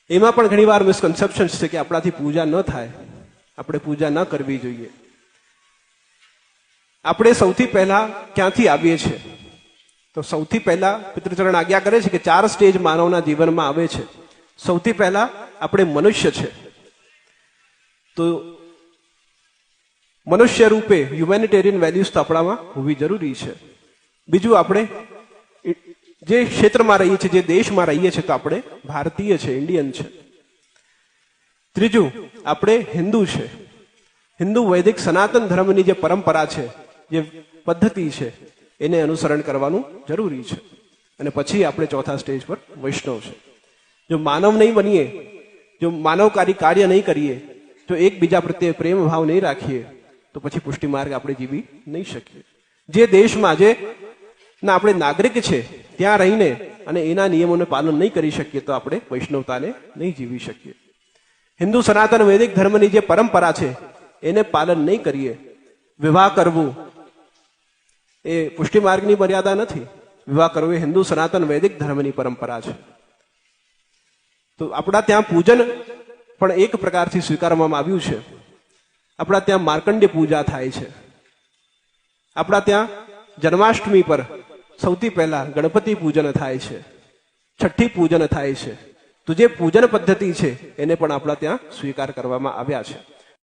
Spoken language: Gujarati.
એમાં પણ ઘણીવાર મિસકન્સેપ્શન છે કે આપણાથી પૂજા ન થાય, આપણે પૂજા ન કરવી જોઈએ. આપણે સૌથી પહેલા ક્યાંથી આવીએ છીએ? તો સૌથી પહેલા પિતૃચરણ આજ્ઞા કરે છે કે 4 સ્ટેજ માનવના જીવનમાં આવે છે. સૌથી પહેલા આપણે મનુષ્ય છે, તો મનુષ્ય રૂપે હ્યુમેનિટેરિયન વેલ્યુઝ તો આપણામાં હોવી જરૂરી છે. બીજું, આપણે જે ક્ષેત્રમાં રહીએ છીએ, જે દેશમાં રહીએ છીએ, તો આપણે ભારતીય છે, ઇન્ડિયન છે. ત્રીજું, આપણે હિન્દુ છે. હિન્દુ વૈદિક સનાતન ધર્મની જે પરંપરા છે, જે પદ્ધતિ છે, એને અનુસરણ કરવાનું જરૂરી છે. અને પછી આપણે ચોથા સ્ટેજ પર વૈષ્ણવ છે. જો માનવ નહીં બનીએ, જો માનવકારી કાર્ય નહીં કરીએ, જો એકબીજા પ્રત્યે પ્રેમ ભાવ નહીં રાખીએ, તો પછી પુષ્ટિ માર્ગ આપણે જીવી નહીં શકીએ. જે દેશમાં જે આપણે નાગરિક છે ત્યાં રહીને અને એના નિયમોનું પાલન નહીં કરી શકીએ, તો આપણે વૈષ્ણવતાને નહીં જીવી શકીએ. હિન્દુ સનાતન વૈદિક ધર્મની જે પરંપરા છે એને પાલન નહીં કરીએ, વિવાહ કરવું એ પુષ્ટિ માર્ગની મર્યાદા નથી. વિવાહ કરવો એ હિન્દુ સનાતન વૈદિક ધર્મની પરંપરા છે. તો આપણા ત્યાં પૂજન પણ એક પ્રકારથી સ્વીકારવામાં આવ્યું છે. આપણા ત્યાં માર્કંડ્ય પૂજા થાય છે. આપણા ત્યાં જન્માષ્ટમી પર સૌથી પહેલા ગણપતિ પૂજન થાય છે, છઠ્ઠી પૂજન થાય છે. તો જે પૂજન પદ્ધતિ છે એને પણ આપણા ત્યાં સ્વીકાર કરવામાં આવ્યા છે.